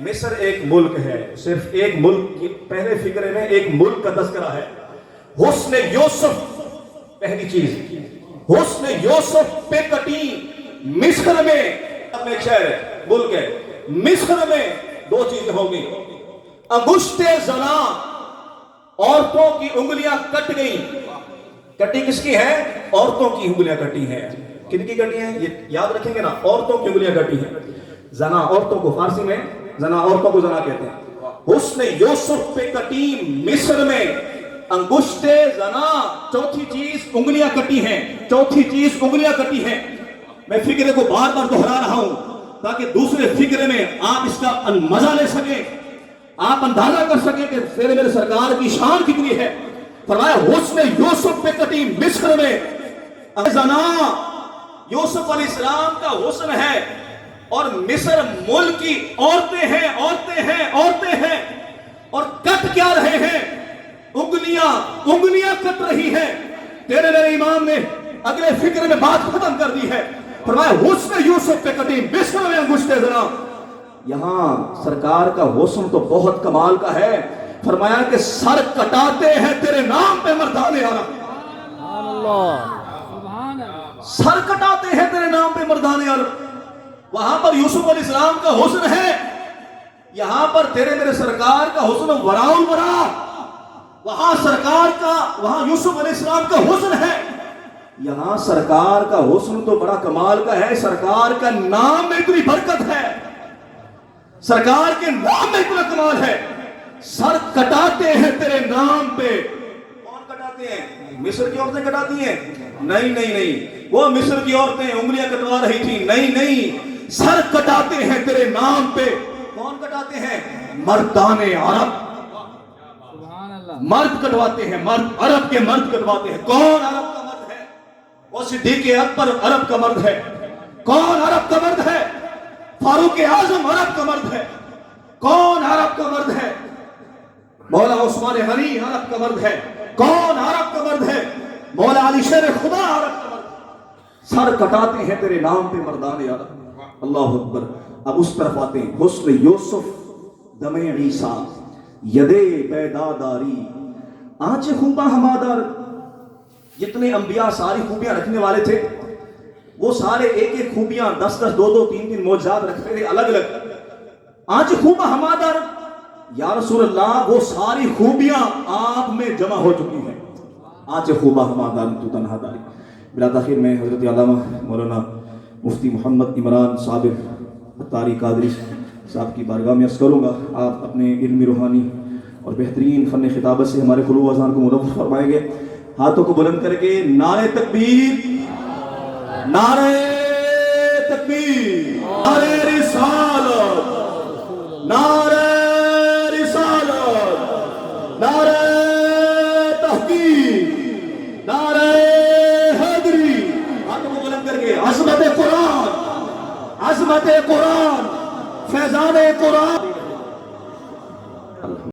مصر ایک ملک ہے، صرف ایک ملک کی پہلے فکرے میں ایک ملک کا تذکرہ ہے۔ حسن یوسف پہلی چیز، حسن یوسف پہ کٹی مصر میں، اب ایک شہر ہے، ملک ہے، مصر میں دو چیزیں ہوں گی، انگشت زنا، عورتوں کی انگلیاں کٹ گئی۔ کٹی کس کی ہے؟ عورتوں کی انگلیاں کٹی ہیں۔ کن کی کٹی ہیں؟ یہ یاد رکھیں گے نا، عورتوں کی انگلیاں کٹی ہیں۔ زنا عورتوں کو، فارسی میں زنا عورتوں کو زنا کہتے ہیں۔ حسن یوسف پہ کٹی مصر میں انگشت زنا، چوتھی چیز انگلیاں کٹی ہیں، چوتھی چیز انگلیاں کٹی ہیں۔ میں فکرے کو بار بار دہرا رہا ہوں تاکہ دوسرے فکرے میں آپ اس کا مزہ لے سکیں، آپ اندازہ کر سکیں کہ میرے سرکار کی شان کتنی ہے۔ فرمایا حسن یوسف پہ کٹی مصر میں زنا، یوسف علیہ السلام کا حسن ہے اور مصر ملک کی عورتیں ہیں، عورتیں ہیں، عورتیں ہیں، اور کٹ کیا رہے ہیں؟ انگلیاں کٹ رہی ہیں۔ تیرے میرے امام نے اگلے فکر میں بات ختم کر دی ہے۔ فرمایا حسن یوسف پہ کٹی مصر میں انگشت زنا۔ یہاں سرکار کا حسن تو بہت کمال کا ہے۔ فرمایا کہ سر کٹاتے ہیں تیرے نام پہ مردان عرب، سر کٹاتے ہیں تیرے نام پہ مردان عرب۔ وہاں پر یوسف علیہ السلام کا حسن ہے، یہاں پر تیرے میرے سرکار کا حسن وراء الورا۔ وہاں سرکار کا، وہاں یوسف علیہ السلام کا حسن ہے، یہاں سرکار کا حسن تو بڑا کمال کا ہے۔ سرکار کا نام میں اتنی برکت ہے، سرکار کے نام میں اتنا کمال ہے۔ سر کٹاتے ہیں تیرے نام پہ۔ کون کٹاتے ہیں؟ مصر کی عورتیں کٹاتی ہیں؟ نہیں نہیں نہیں، وہ مصر کی عورتیں انگلیاں کٹوا رہی تھی؟ نہیں نہیں، سر کٹاتے ہیں تیرے نام پہ۔ کون کٹاتے ہیں؟ مردان عرب، مرد کٹواتے ہیں، مرد، عرب کے مرد کٹواتے ہیں۔ کون عرب کا مرد ہے؟ وہ صدیق اکبر عرب کا مرد ہے۔ کون عرب کا مرد ہے؟ فاروق اعظم عرب کا مرد ہے۔ کون عرب کا مرد ہے؟ مولا عثمان غنی عرب کا مرد ہے۔ کون عرب کا مرد ہے؟ مولا علی شیر خدا عرب کا مرد۔ سر کٹاتے ہیں تیرے نام پہ مردان عرب۔ اللہ اکبر۔ اب اس طرف آتے ہیں، حسن یوسف دم عیسیٰ یدے بیداداری آنچ خوباں ہمادار۔ جتنے انبیاء ساری خوبیاں رکھنے والے تھے، وہ سارے ایک ایک خوبیاں، 10 2 2 3 3 معجزات رکھتے تھے الگ الگ۔ آنچ خوباں ہمادار، یا رسول اللہ وہ ساری خوبیاں آپ میں جمع ہو چکی ہیں۔ آنچ خوباں ہمادار تو تنہا داری۔ بلا تاخیر میں حضرت علامہ مولانا مفتی محمد عمران صابر اتاری قادری صاحب کی بارگاہ میں عرض کروں گا، آپ اپنے علمی روحانی اور بہترین فن خطابت سے ہمارے قلوب و اذہان کو منور فرمائیں گے۔ ہاتھوں کو بلند کر کے نعرہ تکبیر، نعرہ تکبیر، نعرہ رسالت، نعرہ رسالت، نعرہ تحقیق، نعرہ حیدری۔ ہاتھوں کو بلند کر کے عظمت قرآن، عظمت قرآن، فیضان قرآن۔